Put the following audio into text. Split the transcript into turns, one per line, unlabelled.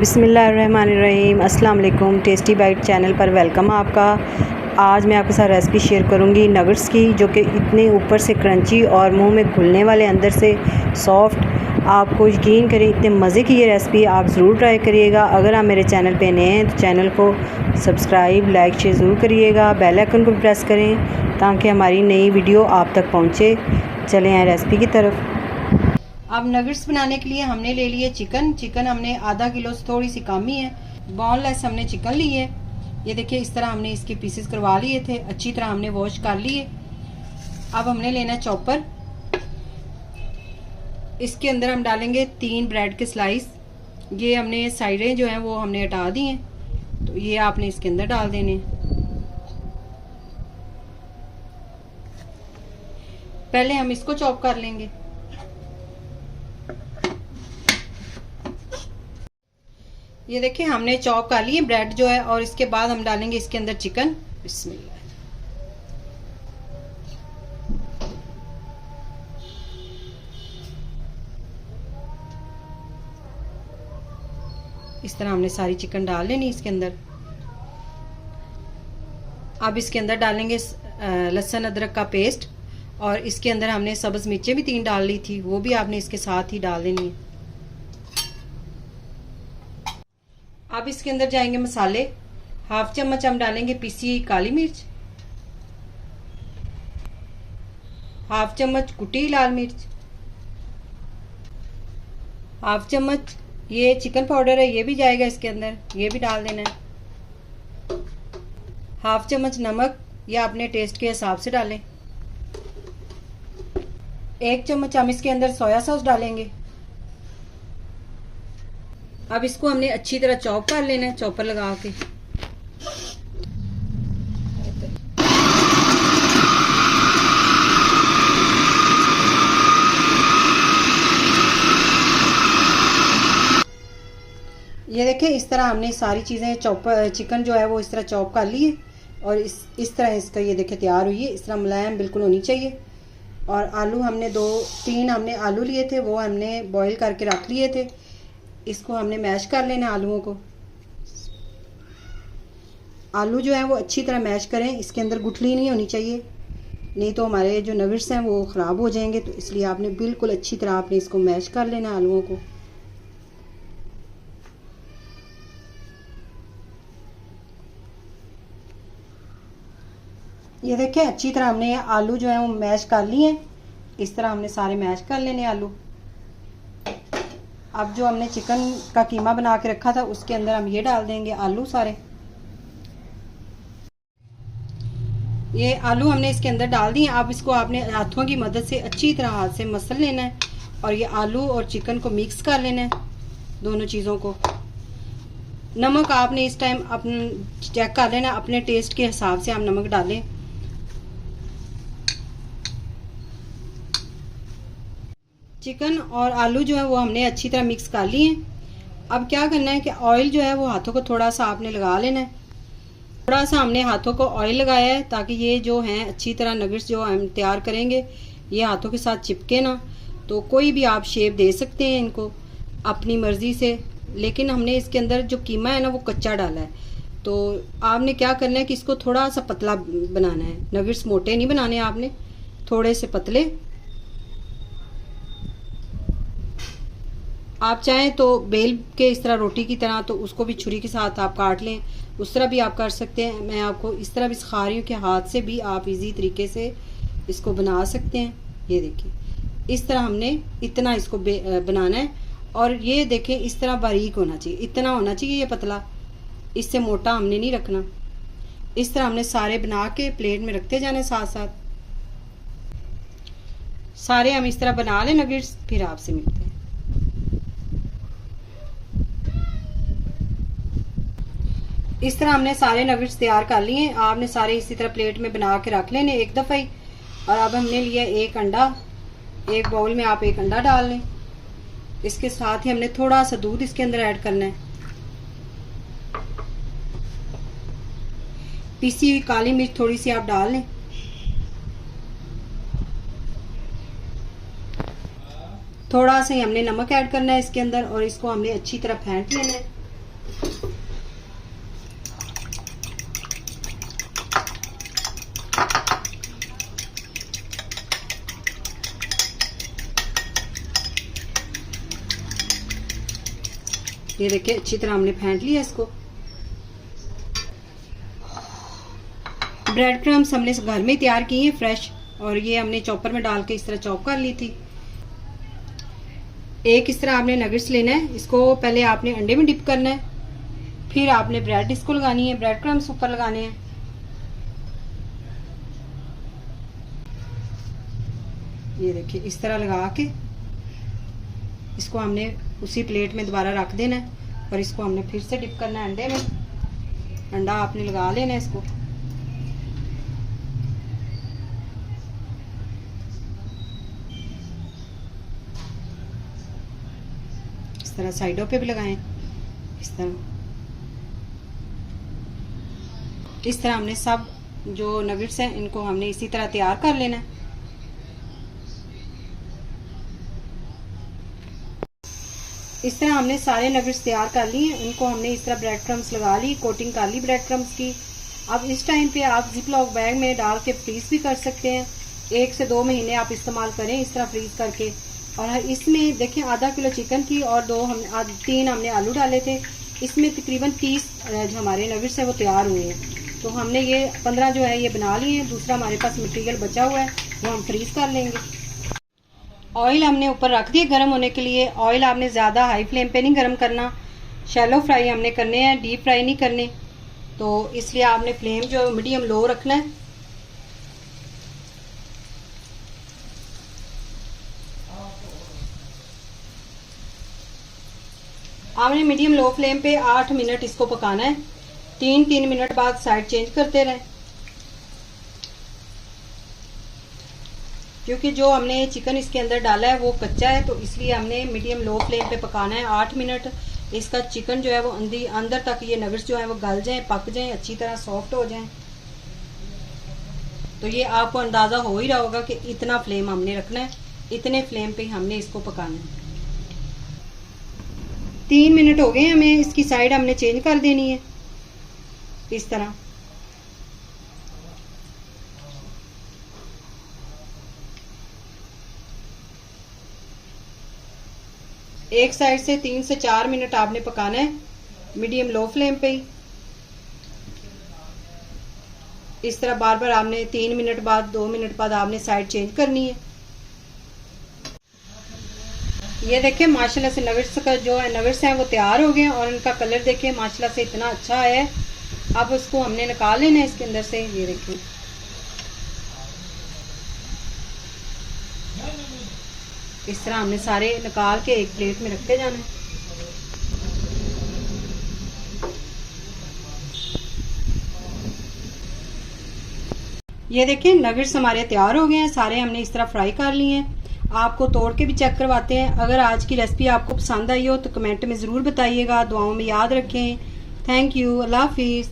बिस्मिल्लाहिर्रहमानिर्रहीम। अस्सलाम वालेकुम। टेस्टी बाइट चैनल पर वेलकम आपका। आज मैं आपके साथ रेसिपी शेयर करूंगी नगेट्स की, जो कि इतने ऊपर से क्रंची और मुंह में घुलने वाले, अंदर से सॉफ्ट। आपको यकीन करें इतने मज़े की ये रेसिपी आप ज़रूर ट्राई करिएगा। अगर आप मेरे चैनल पे नए हैं तो चैनल को सब्सक्राइब लाइक शेयर ज़रूर करिएगा। बेल आइकन को प्रेस करें ताकि हमारी नई वीडियो आप तक पहुँचे। चलें आए रेसिपी की तरफ। अब नगेट्स बनाने के लिए हमने ले लिए चिकन हमने आधा किलो से थोड़ी सी कम ही है। बोनलेस हमने चिकन ली है। ये देखिए इस तरह हमने इसके पीसेस करवा लिए थे, अच्छी तरह हमने वॉश कर लिए। अब हमने लेना चॉपर। इसके अंदर हम डालेंगे 3 ब्रेड के स्लाइस। ये हमने साइडें जो हैं वो हमने हटा दी हैं, तो ये आपने इसके अंदर डाल देने। पहले हम इसको चॉप कर लेंगे। ये देखिए हमने चॉप कर लिए ब्रेड जो है, और इसके बाद हम डालेंगे इसके अंदर चिकन। बिस्मिल्लाह। इस तरह हमने सारी चिकन डाल लेनी इसके अंदर। अब इसके अंदर डालेंगे लहसुन अदरक का पेस्ट, और इसके अंदर हमने सब्ज मिर्चें भी 3 डाल ली थी, वो भी आपने इसके साथ ही डाल देनी है। अब इसके अंदर जाएंगे मसाले। हाफ चम्मच हम डालेंगे पीसी काली मिर्च, हाफ चम्मच कुटी लाल मिर्च, हाफ चम्मच ये चिकन पाउडर है, ये भी जाएगा इसके अंदर, ये भी डाल देना है। हाफ चम्मच नमक, या अपने टेस्ट के हिसाब से डालें। 1 चम्मच हम इसके अंदर सोया सॉस डालेंगे। अब इसको हमने अच्छी तरह चॉप कर लेना है, चॉपर लगा के। ये देखिए इस तरह हमने सारी चीज़ें चिकन जो है वो इस तरह चॉप कर ली है, और इस तरह इसका ये देखिए तैयार हुई है। इस तरह मुलायम बिल्कुल होनी चाहिए। और आलू हमने 2-3 हमने आलू लिए थे, वो हमने बॉईल करके रख लिए थे। इसको हमने मैश कर लेना आलूओं को। आलू जो है वो अच्छी तरह मैश करें, इसके अंदर गुठली नहीं होनी चाहिए, नहीं तो हमारे जो नगेट्स हैं वो ख़राब हो जाएंगे। तो इसलिए आपने बिल्कुल अच्छी तरह आपने इसको मैश कर लेना आलूओं को। ये देखिए अच्छी तरह हमने आलू जो है वो मैश कर लिए हैं। इस तरह हमने सारे मैश कर लेने आलू। अब जो हमने चिकन का कीमा बना के रखा था उसके अंदर हम ये डाल देंगे आलू सारे। ये आलू हमने इसके अंदर डाल दिए। अब इसको आपने हाथों की मदद से अच्छी तरह हाथ से मसल लेना है, और ये आलू और चिकन को मिक्स कर लेना है, दोनों चीज़ों को। नमक आपने इस टाइम अपने चेक कर लेना, अपने टेस्ट के हिसाब से हम नमक डालें। चिकन और आलू जो है वो हमने अच्छी तरह मिक्स कर लिए हैं। अब क्या करना है कि ऑयल जो है वो हाथों को थोड़ा सा आपने लगा लेना है। थोड़ा सा हमने हाथों को ऑयल लगाया है ताकि ये जो हैं अच्छी तरह नगेट्स जो हम तैयार करेंगे ये हाथों के साथ चिपके ना। तो कोई भी आप शेप दे सकते हैं इनको अपनी मर्ज़ी से, लेकिन हमने इसके अंदर जो कीमा है ना वो कच्चा डाला है। तो आपने क्या करना है कि इसको थोड़ा सा पतला बनाना है। नगेट्स मोटे नहीं बनाने आपने, थोड़े से पतले। आप चाहें तो बेल के इस तरह रोटी की तरह तो उसको भी छुरी के साथ आप काट लें, उस तरह भी आप कर सकते हैं। मैं आपको इस तरह भी सिखा रही हूँ कि हाथ से भी आप इजी तरीके से इसको बना सकते हैं। ये देखिए इस तरह हमने इतना इसको बनाना है, और ये देखें इस तरह बारीक होना चाहिए, इतना होना चाहिए ये पतला, इससे मोटा हमने नहीं रखना। इस तरह हमने सारे बना के प्लेट में रखते जाने साथ साथ। सारे हम इस तरह बना लें नगेट्स, फिर आपसे मिलते हैं। इस तरह हमने सारे नगेट्स तैयार कर लिए हैं। आपने सारे इसी तरह प्लेट में बना के रख लेने एक दफ़ा ही। और अब हमने लिया 1 अंडा। एक बाउल में आप 1 अंडा डाल लें। इसके साथ ही हमने थोड़ा सा दूध इसके अंदर ऐड करना है। पीसी हुई काली मिर्च थोड़ी सी आप डाल लें। थोड़ा सा ही हमने नमक ऐड करना है इसके अंदर, और इसको हमने अच्छी तरह फेंट लेना है। ये देखिए अच्छी तरह हमने फेंट लिया इसको। ब्रेड क्रम्स हमने घर में तैयार किए हैं फ्रेश, और ये हमने चॉपर में डाल के इस तरह चॉप कर ली थी। एक इस तरह आपने नगेट्स लेना है, इसको पहले आपने अंडे में डिप करना है, फिर आपने ब्रेड इसको लगानी है, ब्रेड क्रम्स ऊपर लगाने हैं। ये देखिए इस तरह लगा के इसको हमने उसी प्लेट में दोबारा रख देना है, और इसको हमने फिर से डिप करना है अंडे में। अंडा आपने लगा लेना है इसको। इस तरह साइडों पे भी लगाएं। इस तरह हमने सब जो नगेट्स हैं इनको हमने इसी तरह तैयार कर लेना है। इस तरह हमने सारे नगेट्स तैयार कर लिए हैं। उनको हमने इस तरह ब्रेड क्रम्स लगा ली, कोटिंग कर ली ब्रेड क्रम्स की। अब इस टाइम पे आप जिप लॉक बैग में डाल के फ्रीज भी कर सकते हैं। 1 से 2 महीने आप इस्तेमाल करें इस तरह फ्रीज करके। और इसमें देखें आधा किलो चिकन थी और 3 हमने आलू डाले थे। इसमें तकरीबन 30 जो हमारे नगेट्स हैं वो तैयार हुए हैं। तो हमने ये 15 जो है ये बना लिए हैं। दूसरा हमारे पास मटेरियल बचा हुआ है वो हम फ्रीज कर लेंगे। ऑयल हमने ऊपर रख दिए गर्म होने के लिए। ऑयल आपने ज़्यादा हाई फ्लेम पे नहीं गर्म करना, शैलो फ्राई हमने करने हैं, डीप फ्राई नहीं करने। तो इसलिए आपने फ्लेम जो मीडियम लो रखना है। आपने मीडियम लो फ्लेम पे 8 मिनट इसको पकाना है। 3-3 मिनट बाद साइड चेंज करते रहें, क्योंकि जो हमने चिकन इसके अंदर डाला है वो कच्चा है। तो इसलिए हमने मीडियम लो फ्लेम पे पकाना है 8 मिनट। इसका चिकन जो है वो अंदर तक ये नगेट्स जो है वो गल जाएं, पक जाएं, अच्छी तरह सॉफ्ट हो जाएं। तो ये आपको अंदाज़ा हो ही रहा होगा कि इतना फ्लेम हमने रखना है, इतने फ्लेम पे हमने इसको पकाना है। 3 मिनट हो गए, हमें इसकी साइड हमने चेंज कर देनी है इस तरह। एक साइड से 3 से 4 मिनट आपने पकाना है मीडियम लो फ्लेम पे ही। इस तरह बार बार आपने 3 मिनट बाद 2 मिनट बाद आपने साइड चेंज करनी है। ये देखें माशाल्लाह से नगेट्स का जो है नगेट्स हैं वो तैयार हो गए हैं, और इनका कलर देखें माशाल्लाह से इतना अच्छा आया है। अब इसको हमने निकाल लेना है इसके अंदर से। ये देखें इस तरह हमने सारे निकाल के एक प्लेट में रखते जाना है। ये देखें नगेट्स हमारे तैयार हो गए हैं, सारे हमने इस तरह फ्राई कर लिए हैं। आपको तोड़ के भी चेक करवाते हैं। अगर आज की रेसिपी आपको पसंद आई हो तो कमेंट में ज़रूर बताइएगा। दुआओं में याद रखें। Thank you. अल्लाह हाफिज़।